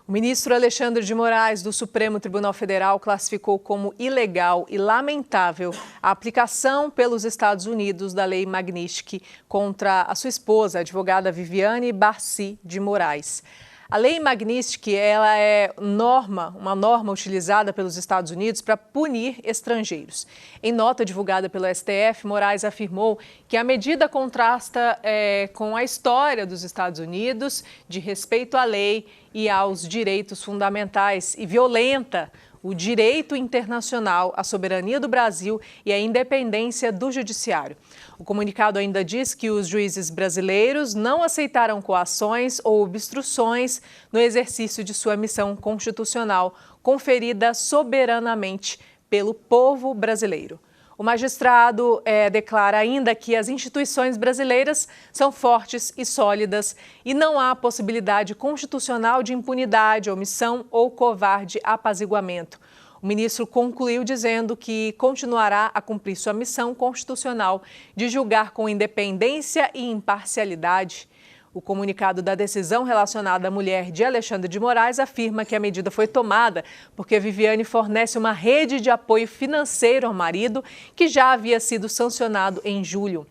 O ministro Alexandre de Moraes, do Supremo Tribunal Federal, classificou como ilegal e lamentável a aplicação pelos Estados Unidos da Lei Magnitsky contra a sua esposa, a advogada Viviane Barci de Moraes. A Lei Magnitsky ela é uma norma utilizada pelos Estados Unidos para punir estrangeiros. Em nota divulgada pelo STF, Moraes afirmou que a medida contrasta com a história dos Estados Unidos de respeito à lei e aos direitos fundamentais e violenta o direito internacional, a soberania do Brasil e a independência do judiciário. O comunicado ainda diz que os juízes brasileiros não aceitaram coações ou obstruções no exercício de sua missão constitucional, conferida soberanamente pelo povo brasileiro. O magistrado declara ainda que as instituições brasileiras são fortes e sólidas e não há possibilidade constitucional de impunidade, omissão ou covarde apaziguamento. O ministro concluiu dizendo que continuará a cumprir sua missão constitucional de julgar com independência e imparcialidade. O comunicado da decisão relacionada à mulher de Alexandre de Moraes afirma que a medida foi tomada porque Viviane fornece uma rede de apoio financeiro ao marido, que já havia sido sancionado em julho.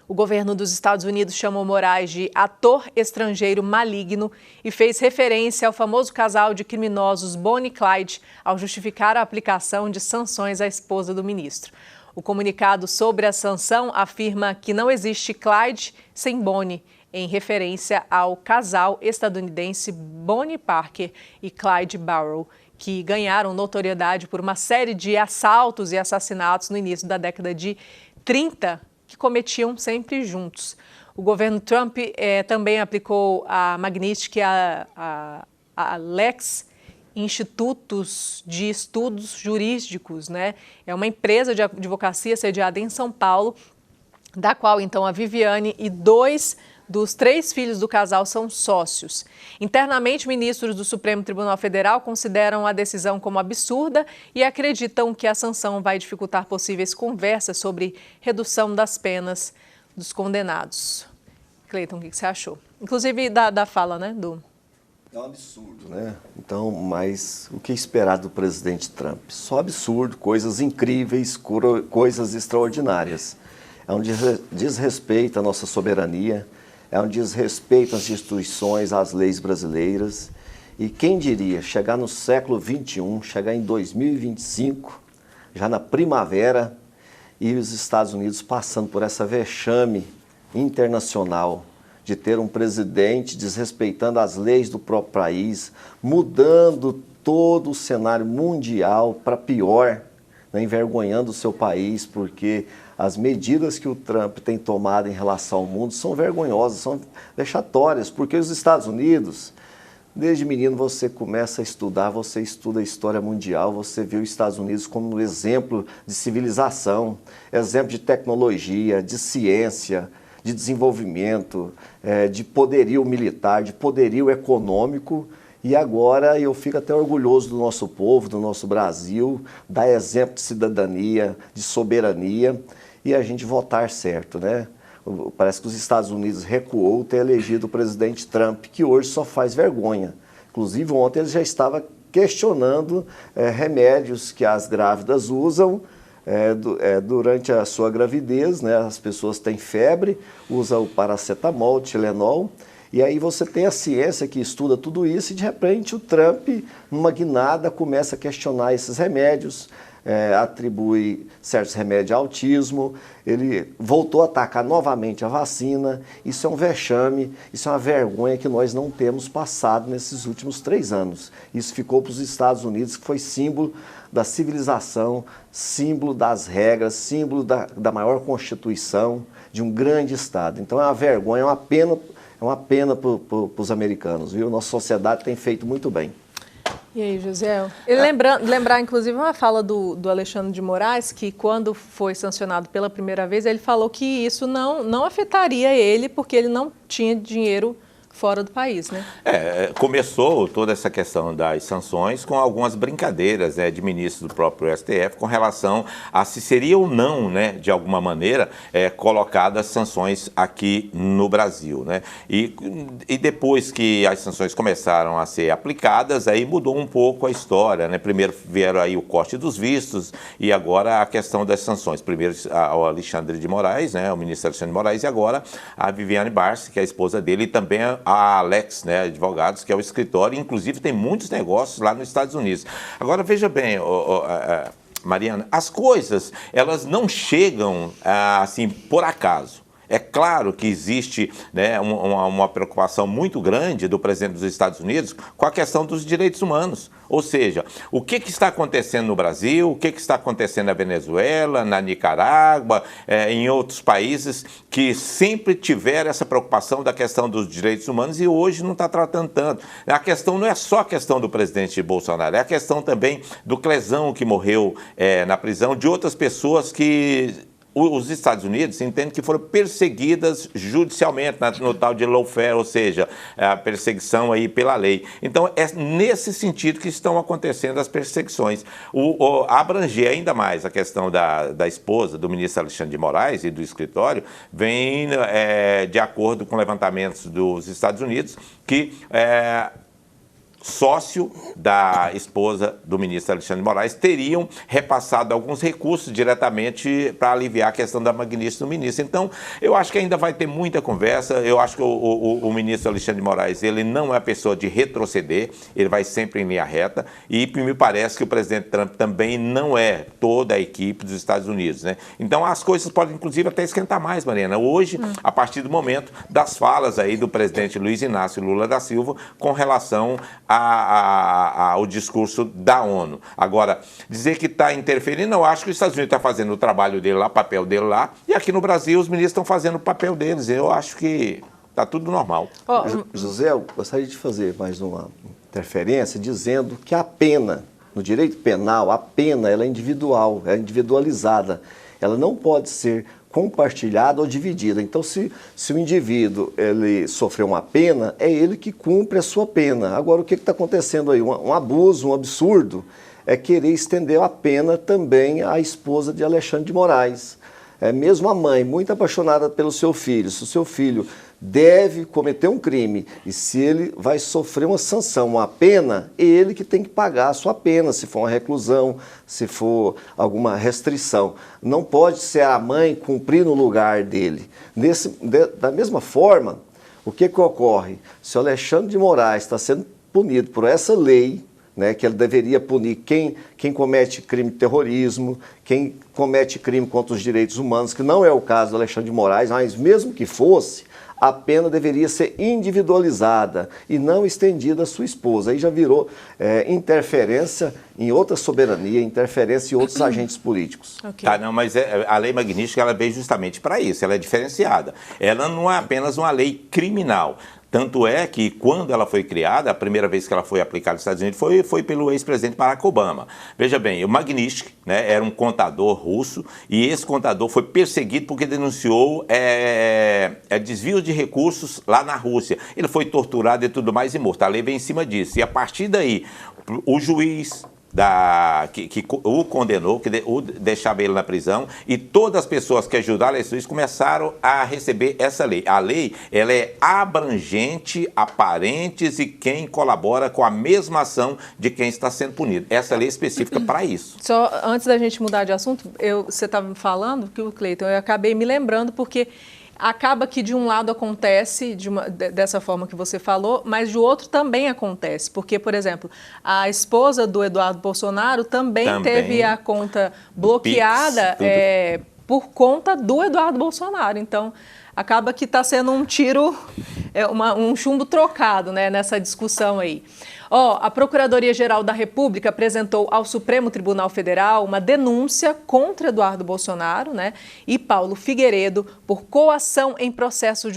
O governo dos Estados Unidos chamou Moraes de ator estrangeiro maligno e fez referência ao famoso casal de criminosos Bonnie e Clyde ao justificar a aplicação de sanções à esposa do ministro. O comunicado sobre a sanção afirma que não existe Clyde sem Bonnie, em referência ao casal estadunidense Bonnie Parker e Clyde Barrow, que ganharam notoriedade por uma série de assaltos e assassinatos no início da década de 30, que cometiam sempre juntos. O governo Trump também aplicou a Magnitsky a Lex Institutos de Estudos Jurídicos, né? É uma empresa de advocacia sediada em São Paulo, da qual, então, a Viviane e 2 dos 3 filhos do casal são sócios. Internamente, ministros do Supremo Tribunal Federal consideram a decisão como absurda e acreditam que a sanção vai dificultar possíveis conversas sobre redução das penas dos condenados. Cleiton, o que você achou? Inclusive da fala, né, do... É um absurdo, né? Então, mas o que esperar do presidente Trump? Só absurdo, coisas incríveis, coisas extraordinárias. É um desrespeito à nossa soberania, é um desrespeito às instituições, às leis brasileiras. E quem diria, chegar no século XXI, chegar em 2025, já na primavera, e os Estados Unidos passando por essa vexame internacional de ter um presidente desrespeitando as leis do próprio país, mudando todo o cenário mundial para pior, né, envergonhando o seu país, porque as medidas que o Trump tem tomado em relação ao mundo são vergonhosas, são vexatórias, porque os Estados Unidos, desde menino você começa a estudar, você estuda a história mundial, você vê os Estados Unidos como um exemplo de civilização, exemplo de tecnologia, de ciência, de desenvolvimento, de poderio militar, de poderio econômico. E agora eu fico até orgulhoso do nosso povo, do nosso Brasil, dar exemplo de cidadania, de soberania e a gente votar certo, né? Parece que os Estados Unidos recuou ter elegido o presidente Trump, que hoje só faz vergonha. Inclusive ontem ele já estava questionando remédios que as grávidas usam durante a sua gravidez, né? As pessoas têm febre, usam o paracetamol, o Tilenol. E aí você tem a ciência que estuda tudo isso e de repente o Trump, numa guinada, começa a questionar esses remédios, atribui certos remédios ao autismo, ele voltou a atacar novamente a vacina. Isso é um vexame, isso é uma vergonha que nós não temos passado nesses últimos 3 anos. Isso ficou para os Estados Unidos, que foi símbolo da civilização, símbolo das regras, símbolo da maior constituição de um grande Estado. Então é uma vergonha, é uma pena para os americanos, viu? Nossa sociedade tem feito muito bem. E aí, José? Lembrar, inclusive, uma fala do Alexandre de Moraes, que quando foi sancionado pela primeira vez, ele falou que isso não afetaria ele, porque ele não tinha dinheiro fora do país, né? Começou toda essa questão das sanções com algumas brincadeiras, né, de ministros do próprio STF com relação a se seria ou não, né, de alguma maneira, colocadas sanções aqui no Brasil, né? E depois que as sanções começaram a ser aplicadas, aí mudou um pouco a história, né? Primeiro vieram aí o corte dos vistos e agora a questão das sanções. Primeiro ao Alexandre de Moraes, né, o ministro Alexandre de Moraes, e agora a Viviane Barsi, que é a esposa dele, e também a Alex, né, Advogados, que é o escritório, inclusive tem muitos negócios lá nos Estados Unidos. Agora, veja bem, Mariana, as coisas, elas não chegam assim por acaso. É claro que existe, né, uma preocupação muito grande do presidente dos Estados Unidos com a questão dos direitos humanos. Ou seja, o que está acontecendo no Brasil, o que está acontecendo na Venezuela, na Nicarágua, em outros países que sempre tiveram essa preocupação da questão dos direitos humanos e hoje não está tratando tanto. A questão não é só a questão do presidente Bolsonaro, é a questão também do Clezão que morreu na prisão, de outras pessoas que os Estados Unidos entendem que foram perseguidas judicialmente no tal de lawfare, ou seja, a perseguição aí pela lei. Então, é nesse sentido que estão acontecendo as perseguições. Abranger ainda mais a questão da esposa do ministro Alexandre de Moraes e do escritório vem de acordo com levantamentos dos Estados Unidos que sócio da esposa do ministro Alexandre de Moraes teriam repassado alguns recursos diretamente para aliviar a questão da magnífica do ministro. Então, eu acho que ainda vai ter muita conversa. Eu acho que o ministro Alexandre de Moraes, ele não é a pessoa de retroceder, ele vai sempre em linha reta e me parece que o presidente Trump também não é toda a equipe dos Estados Unidos, né? Então, as coisas podem, inclusive, até esquentar mais, Mariana. Hoje, a partir do momento das falas aí do presidente Luiz Inácio Lula da Silva com relação ao discurso da ONU. Agora, dizer que está interferindo, eu acho que os Estados Unidos está fazendo o trabalho dele lá, o papel dele lá, e aqui no Brasil os ministros estão fazendo o papel deles. Eu acho que está tudo normal. José, eu gostaria de fazer mais uma interferência dizendo que a pena, no direito penal, a pena ela é individual, é individualizada. Ela não pode ser compartilhada ou dividida. Então, se o indivíduo ele sofreu uma pena, é ele que cumpre a sua pena. Agora, o que está acontecendo aí? Um abuso, um absurdo, é querer estender a pena também à esposa de Alexandre de Moraes. Mesmo a mãe, muito apaixonada pelo seu filho, se o seu filho deve cometer um crime e se ele vai sofrer uma sanção, uma pena, é ele que tem que pagar a sua pena, se for uma reclusão, se for alguma restrição. Não pode ser a mãe cumprir no lugar dele. Da mesma forma, o que ocorre? Se o Alexandre de Moraes está sendo punido por essa lei, né, que ele deveria punir quem comete crime de terrorismo, quem comete crime contra os direitos humanos, que não é o caso do Alexandre de Moraes, mas mesmo que fosse, a pena deveria ser individualizada e não estendida à sua esposa. Aí já virou interferência em outra soberania, interferência em outros agentes políticos. Okay. Tá, não, mas a lei magnífica ela veio justamente para isso, ela é diferenciada. Ela não é apenas uma lei criminal. Tanto é que, quando ela foi criada, a primeira vez que ela foi aplicada nos Estados Unidos foi pelo ex-presidente Barack Obama. Veja bem, o Magnitsky, né, era um contador russo e esse contador foi perseguido porque denunciou desvio de recursos lá na Rússia. Ele foi torturado e tudo mais e morto. A lei vem em cima disso. E, a partir daí, o juiz que o condenou, que deixava ele na prisão, e todas as pessoas que ajudaram esse juiz começaram a receber essa lei. A lei, ela é abrangente a parentes e quem colabora com a mesma ação de quem está sendo punido. Essa lei é específica para isso. Só antes da gente mudar de assunto, você estava me falando que o Cleiton, eu acabei me lembrando porque acaba que de um lado acontece dessa forma que você falou, mas de outro também acontece. Porque, por exemplo, a esposa do Eduardo Bolsonaro também teve a conta bloqueada por conta do Eduardo Bolsonaro. Então, acaba que está sendo um tiro, um chumbo trocado, né, nessa discussão aí. A Procuradoria-Geral da República apresentou ao Supremo Tribunal Federal uma denúncia contra Eduardo Bolsonaro, né, e Paulo Figueiredo por coação em processo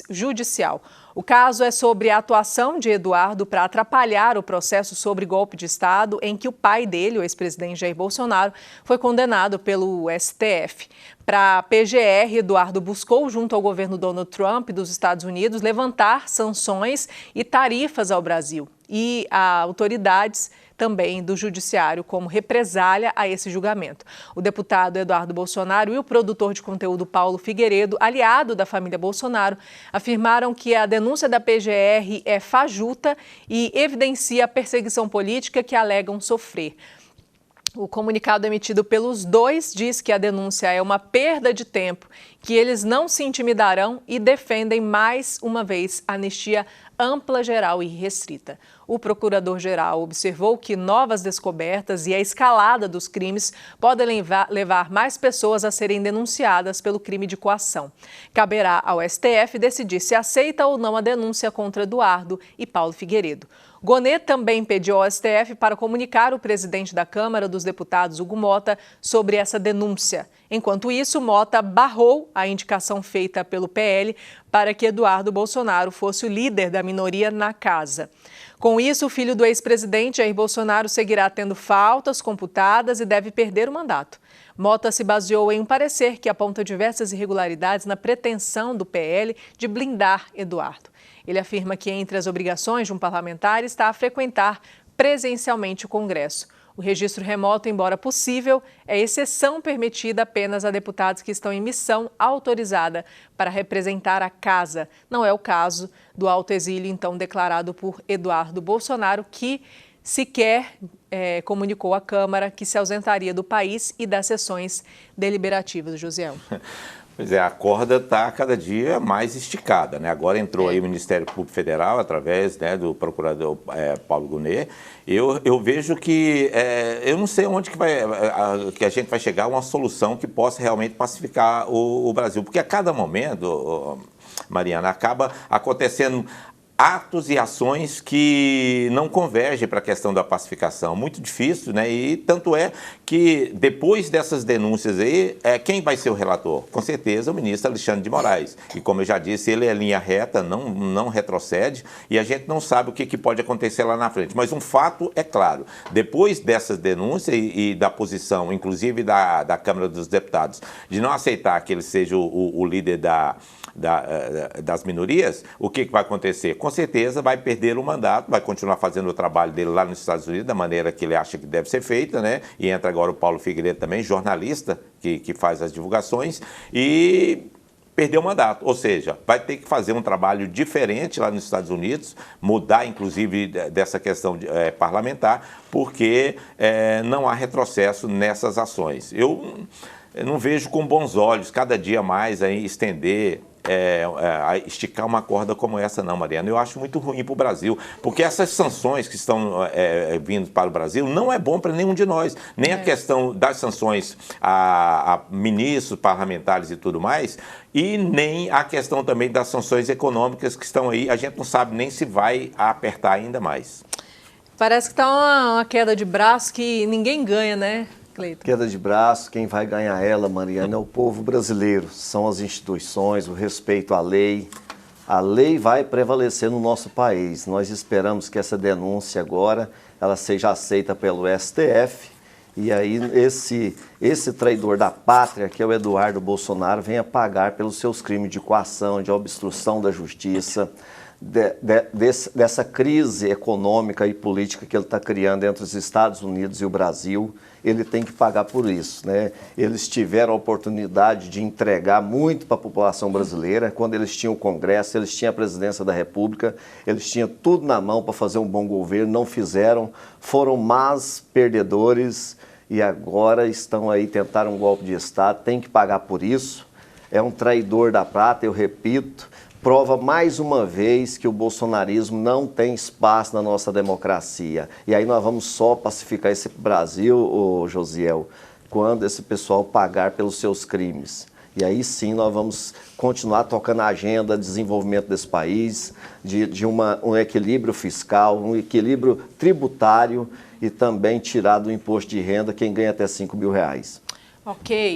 judicial. O caso é sobre a atuação de Eduardo para atrapalhar o processo sobre golpe de Estado em que o pai dele, o ex-presidente Jair Bolsonaro, foi condenado pelo STF. Para a PGR, Eduardo buscou, junto ao governo Donald Trump dos Estados Unidos, levantar sanções e tarifas ao Brasil e a autoridades também do Judiciário como represália a esse julgamento. O deputado Eduardo Bolsonaro e o produtor de conteúdo Paulo Figueiredo, aliado da família Bolsonaro, afirmaram que a denúncia da PGR é fajuta e evidencia a perseguição política que alegam sofrer. O comunicado emitido pelos dois diz que a denúncia é uma perda de tempo, que eles não se intimidarão e defendem mais uma vez a anistia ampla, geral e restrita. O procurador-geral observou que novas descobertas e a escalada dos crimes podem levar mais pessoas a serem denunciadas pelo crime de coação. Caberá ao STF decidir se aceita ou não a denúncia contra Eduardo e Paulo Figueiredo. Gonê também pediu ao STF para comunicar o presidente da Câmara dos Deputados, Hugo Mota, sobre essa denúncia. Enquanto isso, Mota barrou a indicação feita pelo PL para que Eduardo Bolsonaro fosse o líder da minoria na casa. Com isso, o filho do ex-presidente, Jair Bolsonaro, seguirá tendo faltas computadas e deve perder o mandato. Mota se baseou em um parecer que aponta diversas irregularidades na pretensão do PL de blindar Eduardo. Ele afirma que entre as obrigações de um parlamentar está a frequentar presencialmente o Congresso. O registro remoto, embora possível, é exceção permitida apenas a deputados que estão em missão autorizada para representar a casa. Não é o caso do alto exílio, então, declarado por Eduardo Bolsonaro, que sequer comunicou à Câmara que se ausentaria do país e das sessões deliberativas. Josiel. Pois é, a corda está cada dia mais esticada, né? Agora entrou aí o Ministério Público Federal, através, né, do procurador Paulo Gonê. Eu vejo que, eu não sei onde que a gente vai chegar a uma solução que possa realmente pacificar o Brasil. Porque a cada momento, Mariana, acaba acontecendo atos e ações que não convergem para a questão da pacificação. Muito difícil, né? E tanto é que depois dessas denúncias aí, quem vai ser o relator? Com certeza o ministro Alexandre de Moraes. E como eu já disse, ele é linha reta, não retrocede, e a gente não sabe o que pode acontecer lá na frente. Mas um fato é claro, depois dessas denúncias e da posição, inclusive da Câmara dos Deputados, de não aceitar que ele seja o líder das minorias, o que vai acontecer? Com certeza vai perder o mandato, vai continuar fazendo o trabalho dele lá nos Estados Unidos, da maneira que ele acha que deve ser feita, né? E entra agora o Paulo Figueiredo também, jornalista, que faz as divulgações, e perdeu o mandato. Ou seja, vai ter que fazer um trabalho diferente lá nos Estados Unidos, mudar, inclusive, dessa questão parlamentar, porque não há retrocesso nessas ações. Eu não vejo com bons olhos, cada dia mais, aí, estender, esticar uma corda como essa não, Mariana. Eu acho muito ruim para o Brasil, porque essas sanções que estão vindo para o Brasil não é bom para nenhum de nós. Nem a questão das sanções a ministros, parlamentares e tudo mais, e nem a questão também das sanções econômicas que estão aí. A gente não sabe nem se vai apertar ainda mais. Parece que está uma queda de braço que ninguém ganha, né, Cleiton? Queda de braço, quem vai ganhar ela, Mariana, é o povo brasileiro. São as instituições, o respeito à lei. A lei vai prevalecer no nosso país. Nós esperamos que essa denúncia agora ela seja aceita pelo STF. E aí esse traidor da pátria, que é o Eduardo Bolsonaro, venha pagar pelos seus crimes de coação, de obstrução da justiça, dessa crise econômica e política que ele está criando entre os Estados Unidos e o Brasil. Ele tem que pagar por isso, né? Eles tiveram a oportunidade de entregar muito para a população brasileira. Quando eles tinham o Congresso, eles tinham a presidência da República, eles tinham tudo na mão para fazer um bom governo, não fizeram, foram más perdedores e agora estão aí, tentaram um golpe de Estado, tem que pagar por isso. É um traidor da prata, eu repito. Prova mais uma vez que o bolsonarismo não tem espaço na nossa democracia. E aí nós vamos só pacificar esse Brasil, Josiel, quando esse pessoal pagar pelos seus crimes. E aí sim nós vamos continuar tocando a agenda de desenvolvimento desse país, de um equilíbrio fiscal, um equilíbrio tributário e também tirar do imposto de renda quem ganha até R$5.000. Ok.